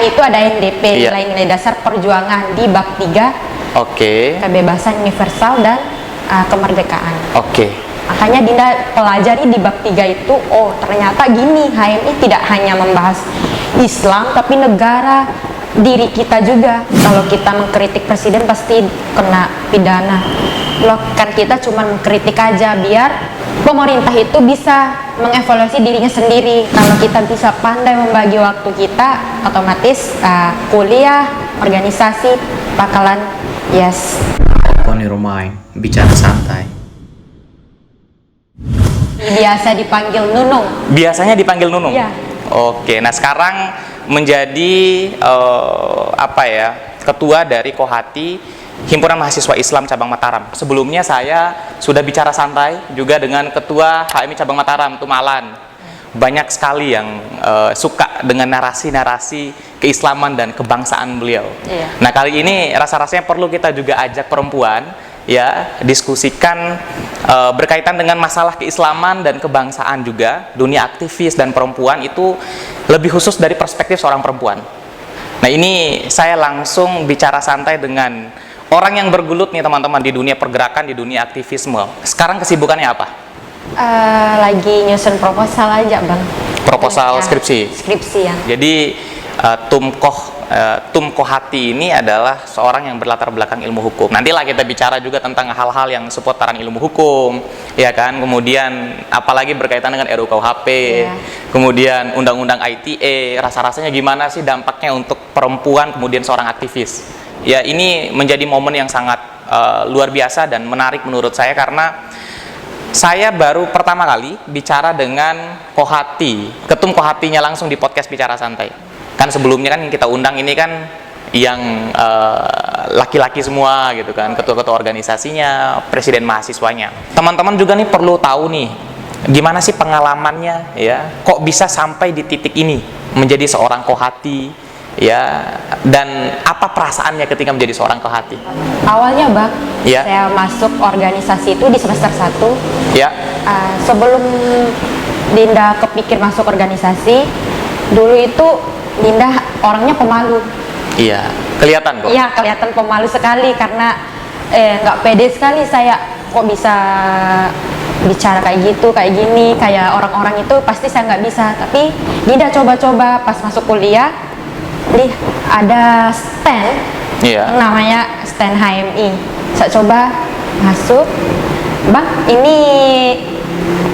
HMI itu ada NDP, nilai-nilai dasar perjuangan di bab 3. Kebebasan universal dan kemerdekaan. Makanya Dinda pelajari di bab 3 itu, oh ternyata gini, HMI tidak hanya membahas Islam tapi negara, diri kita juga. Kalau kita mengkritik presiden pasti kena pidana. Loh, kan kita cuma mengkritik aja biar pemerintah itu bisa mengevaluasi dirinya sendiri. Kalau kita bisa pandai membagi waktu kita, otomatis kuliah, organisasi bakalan yes. On your mind, bicara santai. Biasa dipanggil Nunung. Biasanya dipanggil Nunung? Iya. Oke, nah sekarang menjadi ketua dari Kohati Himpunan Mahasiswa Islam Cabang Mataram. Sebelumnya saya sudah bicara santai juga dengan ketua HMI Cabang Mataram, Tumalan. Banyak sekali yang suka dengan narasi-narasi keislaman dan kebangsaan beliau. Nah kali ini rasa-rasanya perlu kita juga ajak perempuan ya diskusikan berkaitan dengan masalah keislaman dan kebangsaan juga, dunia aktivis dan perempuan itu lebih khusus dari perspektif seorang perempuan. Nah ini saya langsung bicara santai dengan orang yang bergelut nih teman-teman di dunia pergerakan, di dunia aktivisme. Sekarang kesibukannya apa? Lagi nyusun proposal aja bang. Proposal skripsi? Skripsi ya. Jadi Tum Kohati ini adalah seorang yang berlatar belakang ilmu hukum. Nantilah kita bicara juga tentang hal-hal yang seputaran ilmu hukum, ya kan. Kemudian apalagi berkaitan dengan RUU KUHP, kemudian Undang-Undang ITE. Rasa-rasanya gimana sih dampaknya untuk perempuan, kemudian seorang aktivis. Ya ini menjadi momen yang sangat luar biasa dan menarik menurut saya karena saya baru pertama kali bicara dengan Kohati, ketum Kohatinya langsung di podcast Bicara Santai. Kan sebelumnya kan yang kita undang ini kan yang laki-laki semua gitu kan, ketua-ketua organisasinya, presiden mahasiswanya. Teman-teman juga nih perlu tahu nih, gimana sih pengalamannya ya, kok bisa sampai di titik ini menjadi seorang Kohati ya, dan apa perasaannya ketika menjadi seorang Kohati? Awalnya bang, saya masuk organisasi itu di semester 1. Sebelum Dinda kepikir masuk organisasi, dulu itu Dinda orangnya pemalu. Iya, kelihatan kok. Iya, kelihatan pemalu sekali karena nggak pede sekali saya kok bisa bicara kayak gitu, kayak gini, kayak orang-orang itu pasti saya nggak bisa. Tapi Dinda coba-coba pas masuk kuliah, ada stand, namanya stand HMI. Saya coba masuk, bang ini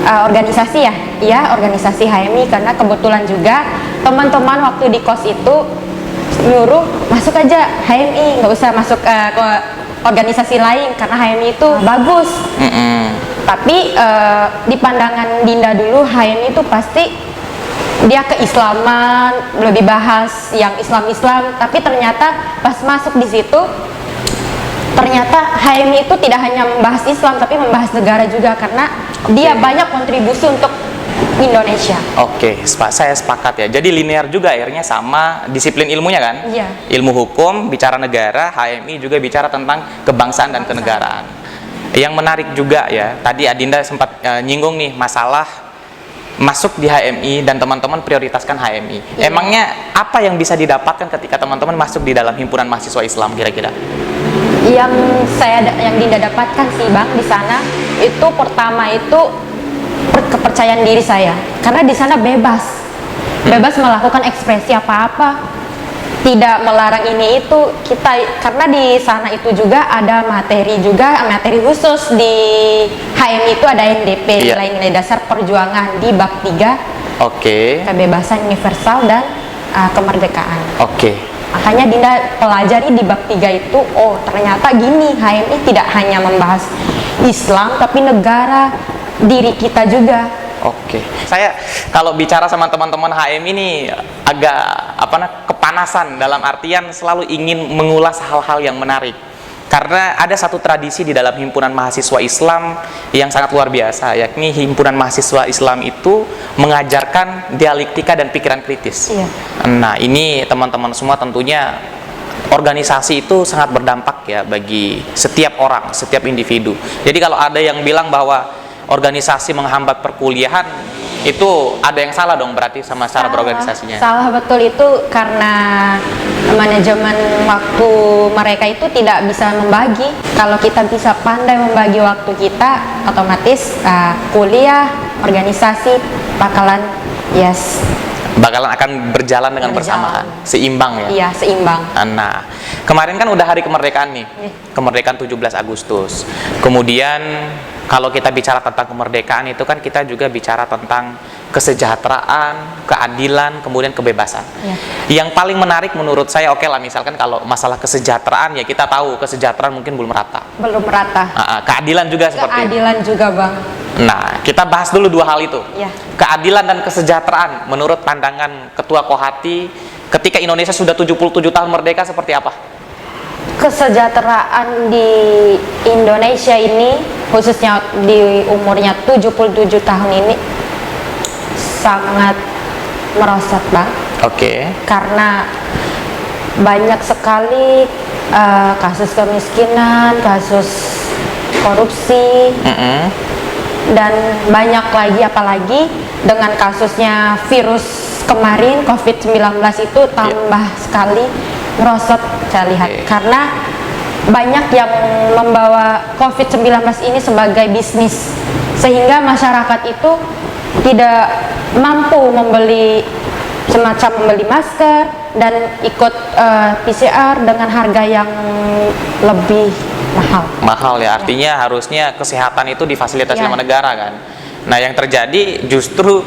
organisasi ya? Iya, organisasi HMI, karena kebetulan juga teman-teman waktu di kos itu nyuruh masuk aja HMI, nggak usah masuk ke organisasi lain karena HMI itu bagus. Tapi di pandangan Dinda dulu HMI itu pasti dia keislaman, lebih bahas yang Islam-Islam, tapi ternyata pas masuk di situ ternyata HMI itu tidak hanya membahas Islam tapi membahas negara juga karena dia banyak kontribusi untuk Indonesia. Saya sepakat ya. Jadi linear juga akhirnya sama disiplin ilmunya kan? Iya. Ilmu hukum bicara negara, HMI juga bicara tentang kebangsaan dan kenegaraan. Yang menarik juga ya, tadi Adinda sempat nyinggung nih masalah masuk di HMI dan teman-teman prioritaskan HMI. Emangnya apa yang bisa didapatkan ketika teman-teman masuk di dalam himpunan mahasiswa Islam kira-kira? Yang Dinda dapatkan sih bang di sana itu pertama itu kepercayaan diri saya karena di sana bebas melakukan ekspresi apa-apa, tidak melarang ini itu kita, karena di sana itu juga ada materi khusus di HMI itu ada NDP, nilai-nilai dasar perjuangan di bab 3. Kebebasan universal dan kemerdekaan. Makanya Dinda pelajari di bab 3 itu, oh ternyata gini, HMI tidak hanya membahas Islam tapi negara, diri kita juga. Saya kalau bicara sama teman-teman HMI ini agak kepanasan dalam artian selalu ingin mengulas hal-hal yang menarik. Karena ada satu tradisi di dalam himpunan mahasiswa Islam yang sangat luar biasa, yakni himpunan mahasiswa Islam itu mengajarkan dialektika dan pikiran kritis. Nah ini teman-teman semua tentunya organisasi itu sangat berdampak ya bagi setiap orang, setiap individu. Jadi kalau ada yang bilang bahwa organisasi menghambat perkuliahan, Itu ada yang salah dong berarti sama cara Salah. berorganisasinya. Salah betul itu karena manajemen waktu mereka itu tidak bisa membagi. Kalau kita bisa pandai membagi waktu kita, otomatis kuliah, organisasi bakalan Bakalan akan berjalan dengan bersamaan, seimbang ya. Iya, seimbang. Nah, kemarin kan udah hari kemerdekaan nih. Kemerdekaan 17 Agustus. Kemudian kalau kita bicara tentang kemerdekaan itu kan kita juga bicara tentang kesejahteraan, keadilan, kemudian kebebasan. Iya. Yang paling menarik menurut saya, oke lah, misalkan kalau masalah kesejahteraan ya kita tahu kesejahteraan mungkin belum rata. Belum rata. Keadilan juga seperti itu. Keadilan juga, Bang. Nah, kita bahas dulu dua hal itu. Iya. Keadilan dan kesejahteraan menurut pandangan Ketua Kohati ketika Indonesia sudah 77 tahun merdeka seperti apa? Kesejahteraan di Indonesia ini, khususnya di umurnya 77 tahun ini, sangat merosot, Bang. Oke. Karena banyak sekali kasus kemiskinan, kasus korupsi, dan banyak lagi, apalagi dengan kasusnya virus kemarin COVID-19 itu tambah sekali merosot saya lihat. Karena banyak yang membawa COVID-19 ini sebagai bisnis, sehingga masyarakat itu tidak mampu semacam membeli masker dan ikut PCR dengan harga yang lebih mahal ya. Artinya harusnya kesehatan itu difasilitasi sama negara kan. Nah, yang terjadi justru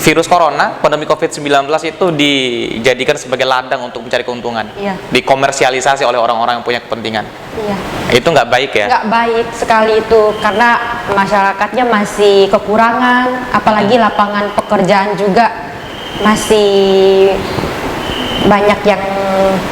virus corona, pandemi COVID-19 itu dijadikan sebagai ladang untuk mencari keuntungan, dikomersialisasi oleh orang-orang yang punya kepentingan. Itu nggak baik ya? Nggak baik sekali itu, karena masyarakatnya masih kekurangan, apalagi lapangan pekerjaan juga masih banyak yang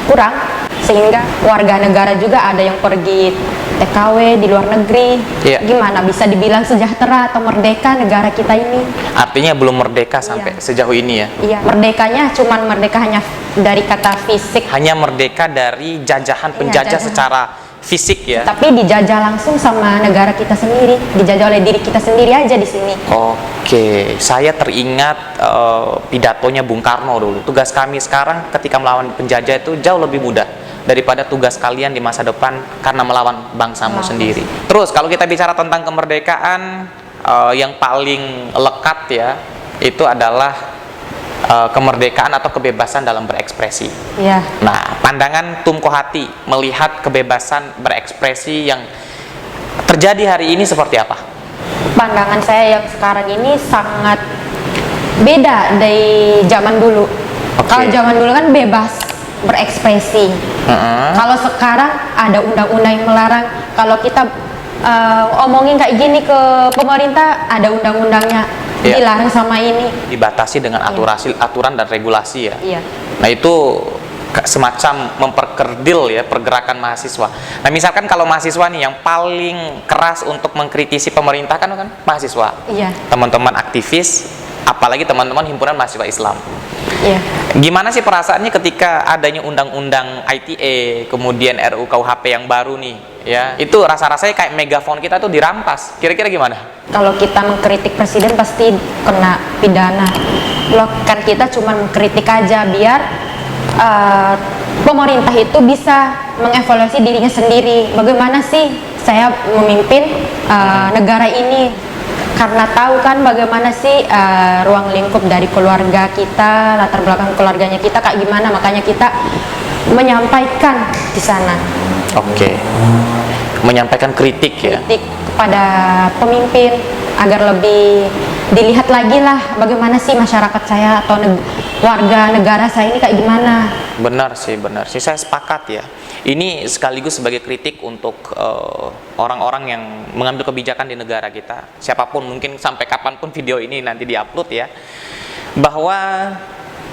kurang, sehingga warga negara juga ada yang pergi TKW di luar negeri. Gimana bisa dibilang sejahtera atau merdeka negara kita ini? Artinya belum merdeka sampai sejauh ini ya? Iya, merdekanya cuman merdeka hanya dari kata fisik. Hanya merdeka dari jajahan penjajah secara fisik ya? Tapi dijajah langsung sama negara kita sendiri, dijajah oleh diri kita sendiri aja di sini. Oke, saya teringat pidatonya Bung Karno dulu. Tugas kami sekarang ketika melawan penjajah itu jauh lebih mudah daripada tugas kalian di masa depan karena melawan bangsamu sendiri. Terus kalau kita bicara tentang kemerdekaan, yang paling lekat ya, itu adalah kemerdekaan atau kebebasan dalam berekspresi. Nah, pandangan Tum Kohati melihat kebebasan berekspresi yang terjadi hari ini seperti apa? Pandangan saya yang sekarang ini sangat beda dari zaman dulu. Kalau zaman dulu kan bebas berekspresi. Kalau sekarang ada undang-undang yang melarang. Kalau kita omongin kayak gini ke pemerintah, ada undang-undangnya, dilarang sama ini. Dibatasi dengan aturan dan regulasi ya. Iya. Nah, itu semacam memperkerdil ya pergerakan mahasiswa. Nah, misalkan kalau mahasiswa nih yang paling keras untuk mengkritisi pemerintah kan mahasiswa. Iya. Teman-teman aktivis, apalagi teman-teman himpunan mahasiswa Islam. Iya. Gimana sih perasaannya ketika adanya undang-undang ITE, kemudian RUU KUHP yang baru nih, ya? Itu rasa-rasanya kayak megafon kita tuh dirampas. Kira-kira gimana? Kalau kita mengkritik presiden pasti kena pidana. Loh, kan kita cuma mengkritik aja biar pemerintah itu bisa mengevaluasi dirinya sendiri. Bagaimana sih saya memimpin negara ini? Karena tahu kan bagaimana sih ruang lingkup dari keluarga kita, latar belakang keluarganya kita kayak gimana, makanya kita menyampaikan di sana. Oke. Menyampaikan kritik ya. Kritik kepada pemimpin agar lebih dilihat lagi lah bagaimana sih masyarakat saya atau warga negara saya ini kayak gimana. Benar sih, saya sepakat ya. Ini sekaligus sebagai kritik untuk orang-orang yang mengambil kebijakan di negara kita, siapapun, mungkin sampai kapanpun video ini nanti diupload ya, bahwa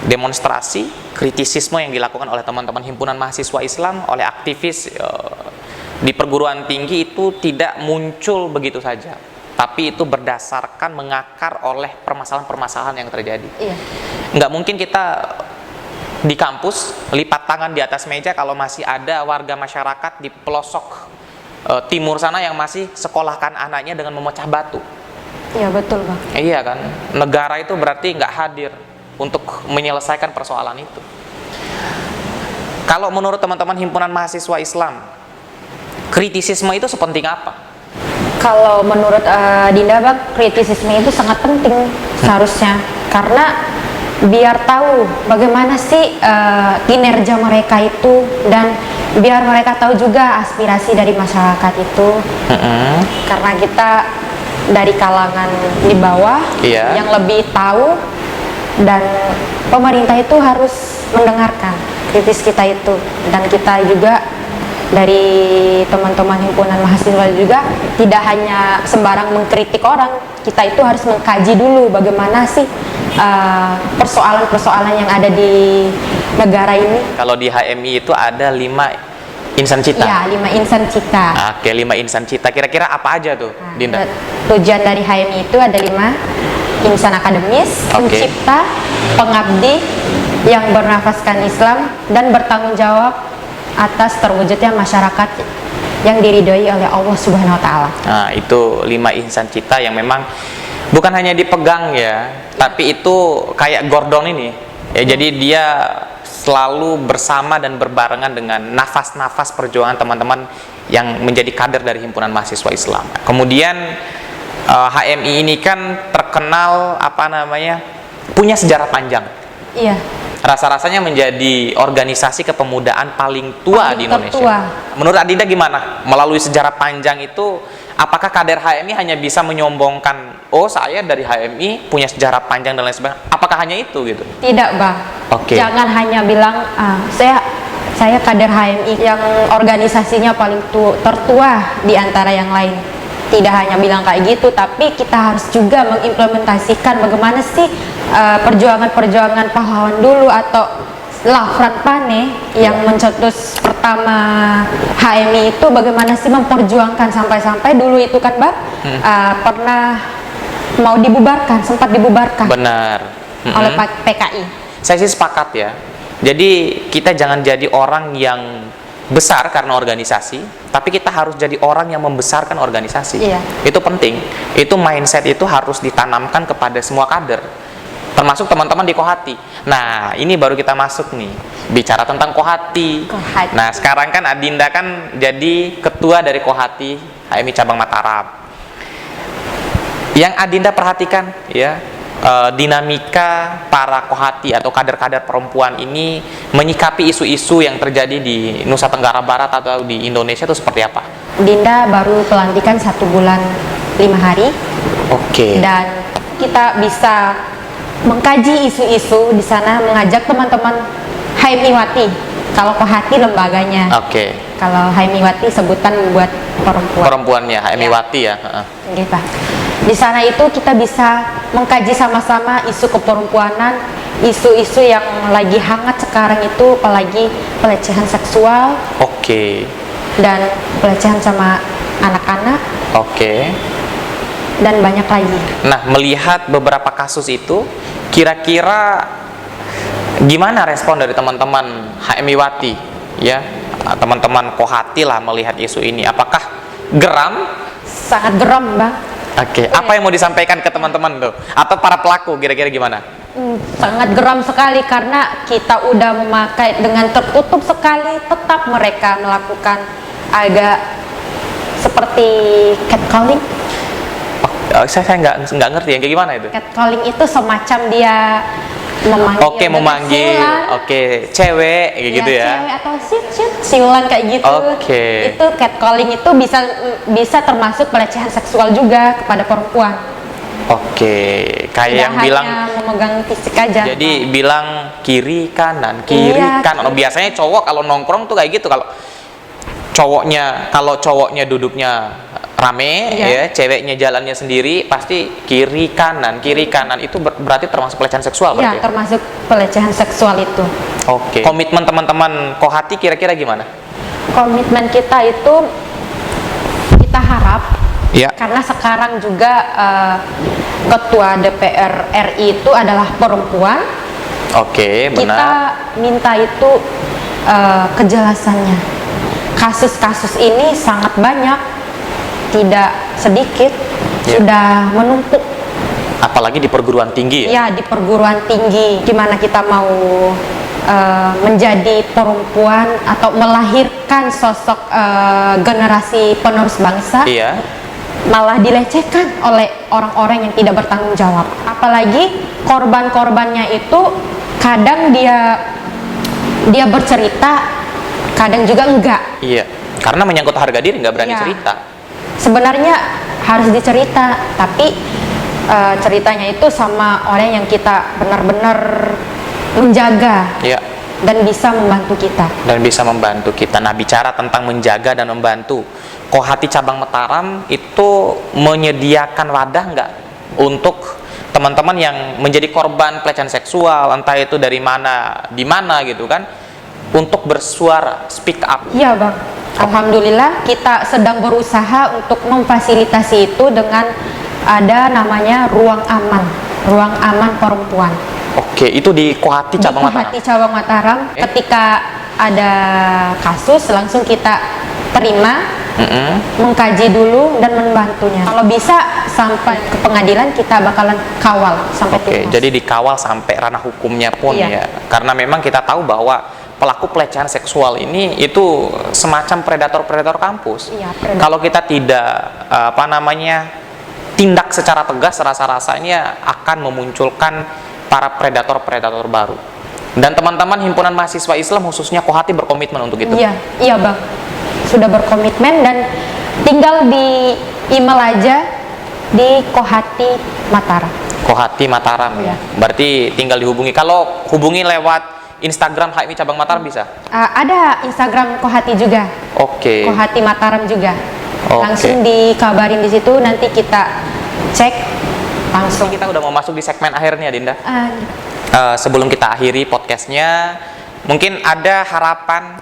demonstrasi kritisisme yang dilakukan oleh teman-teman himpunan mahasiswa Islam, oleh aktivis di perguruan tinggi itu tidak muncul begitu saja, tapi itu berdasarkan mengakar oleh permasalahan-permasalahan yang terjadi. Nggak mungkin kita di kampus lipat tangan di atas meja kalau masih ada warga masyarakat di pelosok timur sana yang masih sekolahkan anaknya dengan memecah batu. Iya betul bang. Iya kan, negara itu berarti nggak hadir untuk menyelesaikan persoalan itu. Kalau menurut teman-teman himpunan mahasiswa Islam, kritisisme itu sepenting apa? Kalau menurut Dinda bang, kritisisme itu sangat penting seharusnya, karena biar tahu bagaimana sih kinerja mereka itu, dan biar mereka tahu juga aspirasi dari masyarakat itu. Karena kita dari kalangan di bawah yang lebih tahu, dan pemerintah itu harus mendengarkan kritis kita itu, dan kita juga dari teman-teman himpunan mahasiswa juga tidak hanya sembarang mengkritik orang, kita itu harus mengkaji dulu bagaimana sih persoalan-persoalan yang ada di negara ini. Kalau di HMI itu ada 5 insan cita. Ya, 5 insan cita. Oke, 5 insan cita. Kira-kira apa aja tuh, Dinda? Tujuan dari HMI itu ada 5: insan akademis, pencipta, pengabdi, yang bernafaskan Islam, dan bertanggung jawab atas terwujudnya masyarakat yang diridhoi oleh Allah Subhanahu wa taala. Nah, itu 5 insan cita yang memang bukan hanya dipegang ya, tapi itu kayak Gordon ini. Ya, jadi dia selalu bersama dan berbarengan dengan nafas-nafas perjuangan teman-teman yang menjadi kader dari himpunan mahasiswa Islam. Kemudian HMI ini kan terkenal punya sejarah panjang. Iya. Rasa-rasanya menjadi organisasi kepemudaan paling tua di Indonesia. Tertua. Menurut Adinda gimana? Melalui sejarah panjang itu, apakah kader HMI hanya bisa menyombongkan, oh saya dari HMI punya sejarah panjang dan lain sebagainya? Apakah hanya itu gitu? Tidak bang. Jangan hanya bilang saya kader HMI yang organisasinya paling tertua di antara yang lain. Tidak hanya bilang kayak gitu, tapi kita harus juga mengimplementasikan bagaimana sih perjuangan-perjuangan pahlawan dulu, atau Lafran Pane yang mencetus pertama HMI itu, bagaimana sih memperjuangkan sampai-sampai dulu itu kan bang pernah mau dibubarkan, sempat dibubarkan. Benar. Oleh PKI. Saya sih sepakat ya. Jadi kita jangan jadi orang yang besar karena organisasi, tapi kita harus jadi orang yang membesarkan organisasi. Iya. Itu penting. Itu mindset itu harus ditanamkan kepada semua kader, termasuk teman-teman di Kohati. Nah, ini baru kita masuk nih, bicara tentang Kohati. Nah, sekarang kan Adinda kan jadi ketua dari Kohati HMI cabang Mataram. Yang Adinda perhatikan ya, dinamika para Kohati atau kader-kader perempuan ini menyikapi isu-isu yang terjadi di Nusa Tenggara Barat atau di Indonesia itu seperti apa? Dinda baru pelantikan 1 bulan 5 hari. Dan kita bisa mengkaji isu-isu di sana, mengajak teman-teman HMI Wati. Kalau Kohati lembaganya. Kalau HMI Wati sebutan buat perempuan. Perempuannya HMI Wati ya. Gitu. Di sana itu kita bisa mengkaji sama-sama isu keperempuanan, isu-isu yang lagi hangat sekarang itu, apalagi pelecehan seksual. Dan pelecehan sama anak-anak. Dan banyak lagi. Nah, melihat beberapa kasus itu, kira-kira gimana respon dari teman-teman HMI Wati ya, teman-teman Kohati lah melihat isu ini? Apakah geram? Sangat geram bang. Apa yang mau disampaikan ke teman-teman tuh? Atau para pelaku kira-kira gimana? Sangat geram sekali, karena kita udah memakai dengan tertutup sekali, tetap mereka melakukan agak seperti catcalling. Saya nggak ngerti yang kayak gimana itu. Catcalling itu semacam dia memanggil, cewek kayak gitu ya. Cewek atau siulan kayak gitu. Itu catcalling itu bisa termasuk pelecehan seksual juga kepada perempuan. Kayak yang bilang memegang fisik aja. Jadi bilang kiri kanan, kanan. Biasanya cowok kalau nongkrong tuh kayak gitu. Kalau cowoknya duduknya rame ya, ceweknya jalannya sendiri, pasti kiri kanan itu berarti termasuk pelecehan seksual berarti. Termasuk pelecehan seksual itu. Komitmen teman-teman Kohati kira-kira gimana? Komitmen kita itu, kita harap karena sekarang juga ketua DPR RI itu adalah perempuan. Benar. Kita minta itu kejelasannya. Kasus-kasus ini sangat banyak, tidak sedikit. sudah menumpuk. Apalagi di perguruan tinggi ya. Ya, di perguruan tinggi, gimana kita mau menjadi perempuan atau melahirkan sosok generasi penerus bangsa, Iya. malah dilecehkan oleh orang-orang yang tidak bertanggung jawab. Apalagi korban-korbannya itu kadang dia bercerita, kadang juga enggak. Iya. Karena menyangkut harga diri nggak berani Iya. cerita. Sebenarnya harus dicerita, tapi ceritanya itu sama orang yang kita benar-benar menjaga Iya. dan bisa membantu kita. Dan bisa membantu kita. Nah, bicara tentang menjaga dan membantu, Kohati Cabang Mataram itu menyediakan wadah nggak untuk teman-teman yang menjadi korban pelecehan seksual, entah itu dari mana, di mana gitu kan, untuk bersuara, speak up. Iya Bang, Alhamdulillah kita sedang berusaha untuk memfasilitasi itu dengan ada namanya ruang aman perempuan. Oke, itu di Kohati Cabang Di Mataram. Kohati Cabang Mataram, ketika ada kasus langsung kita terima, mengkaji dulu dan membantunya. Kalau bisa sampai ke pengadilan kita bakalan kawal sampai Oke, tuntas. jadi dikawal sampai ranah hukumnya pun Iya. ya. Karena memang kita tahu bahwa pelaku pelecehan seksual ini itu semacam predator-predator kampus. Iya, predator. Kalau kita tidak tindak secara tegas, rasa-rasanya akan memunculkan para predator-predator baru. Dan teman-teman himpunan mahasiswa Islam khususnya Kohati berkomitmen untuk itu. Iya Bang, sudah berkomitmen dan tinggal di email aja di Kohati Mataram. Kohati Mataram ya. Iya. Berarti tinggal dihubungi. Kalau hubungi lewat Instagram HMI Cabang Mataram bisa? Ada Instagram Kohati juga, Oke. Kohati Mataram juga. Oke. Langsung dikabarin di situ, nanti kita cek langsung. Kita udah mau masuk di segmen akhirnya, Dinda. Ah, Sebelum kita akhiri podcastnya, mungkin ada harapan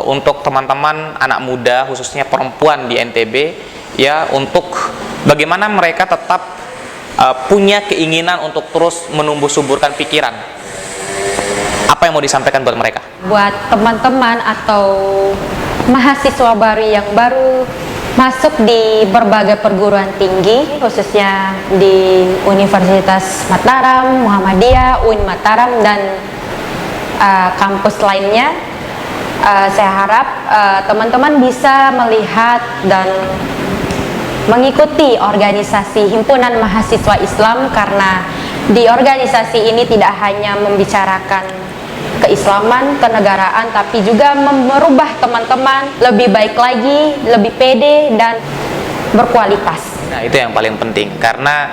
untuk teman-teman anak muda, khususnya perempuan di NTB, ya, untuk bagaimana mereka tetap punya keinginan untuk terus menumbuh suburkan pikiran. Apa yang mau disampaikan buat mereka? buat teman-teman atau mahasiswa baru yang baru masuk di berbagai perguruan tinggi, khususnya di Universitas Mataram, Muhammadiyah, UIN Mataram, dan kampus lainnya, saya harap teman-teman bisa melihat dan mengikuti organisasi Himpunan Mahasiswa Islam, karena di organisasi ini tidak hanya membicarakan keislaman, kenegaraan, tapi juga merubah teman-teman lebih baik lagi, lebih pede dan berkualitas. Nah, itu yang paling penting, karena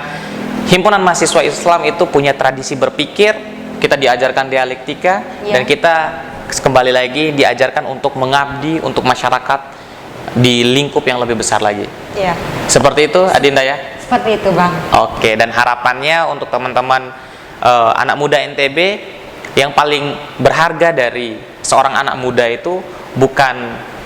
Himpunan Mahasiswa Islam itu punya tradisi berpikir, kita diajarkan dialektika, Iya. dan kita kembali lagi diajarkan untuk mengabdi untuk masyarakat di lingkup yang lebih besar lagi. Ya, Seperti itu, Adinda ya? seperti itu Bang. Oke, dan harapannya untuk teman-teman anak muda NTB, yang paling berharga dari seorang anak muda itu bukan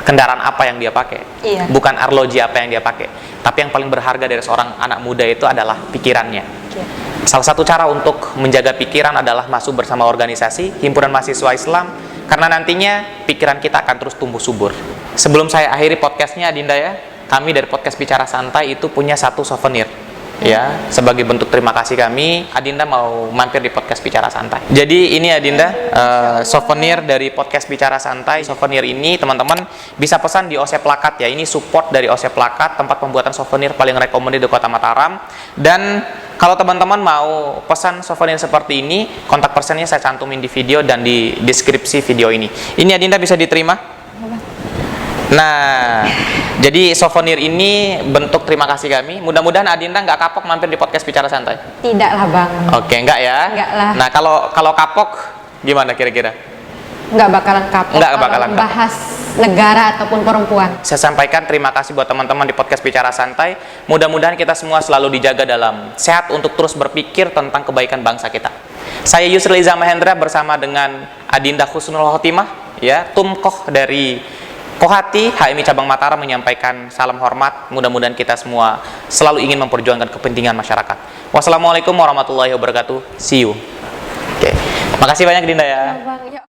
kendaraan apa yang dia pakai, Iya. bukan arloji apa yang dia pakai, tapi yang paling berharga dari seorang anak muda itu adalah pikirannya. Oke. Salah satu cara untuk menjaga pikiran adalah masuk bersama organisasi Himpunan Mahasiswa Islam, karena nantinya pikiran kita akan terus tumbuh subur. Sebelum saya akhiri podcastnya, Adinda ya, kami dari podcast Bicara Santai itu punya satu souvenir. Ya, sebagai bentuk terima kasih kami, Adinda mau mampir di podcast Bicara Santai. Jadi ini Adinda, souvenir dari podcast Bicara Santai. Souvenir ini teman-teman bisa pesan di OC Plakat ya. Ini support dari OC Plakat, tempat pembuatan souvenir paling recommended di Kota Mataram. Dan kalau teman-teman mau pesan souvenir seperti ini, kontak personnya saya cantumin di video dan di deskripsi video ini. Ini Adinda bisa diterima? Nah, jadi souvenir ini bentuk terima kasih kami. Mudah-mudahan Adinda nggak kapok mampir di podcast Bicara Santai. Tidak lah Bang, Oke, nggak ya? Nggak lah. Nah, kalau kapok gimana kira-kira? nggak bakalan kapok Nggak kalau bakalan membahas negara ataupun perempuan. Saya sampaikan terima kasih buat teman-teman di podcast Bicara Santai. Mudah-mudahan kita semua selalu dijaga dalam sehat untuk terus berpikir tentang kebaikan bangsa kita. Saya Yusril Iza Mahendra bersama dengan Adinda Husnul Khotimah, ya, Tumkoh dari Kohati HMI Cabang Mataram menyampaikan salam hormat. Mudah-mudahan kita semua selalu ingin memperjuangkan kepentingan masyarakat. Wassalamualaikum warahmatullahi wabarakatuh. See you. Oke. Makasih banyak Dinda ya. Ya, Bang. Ya.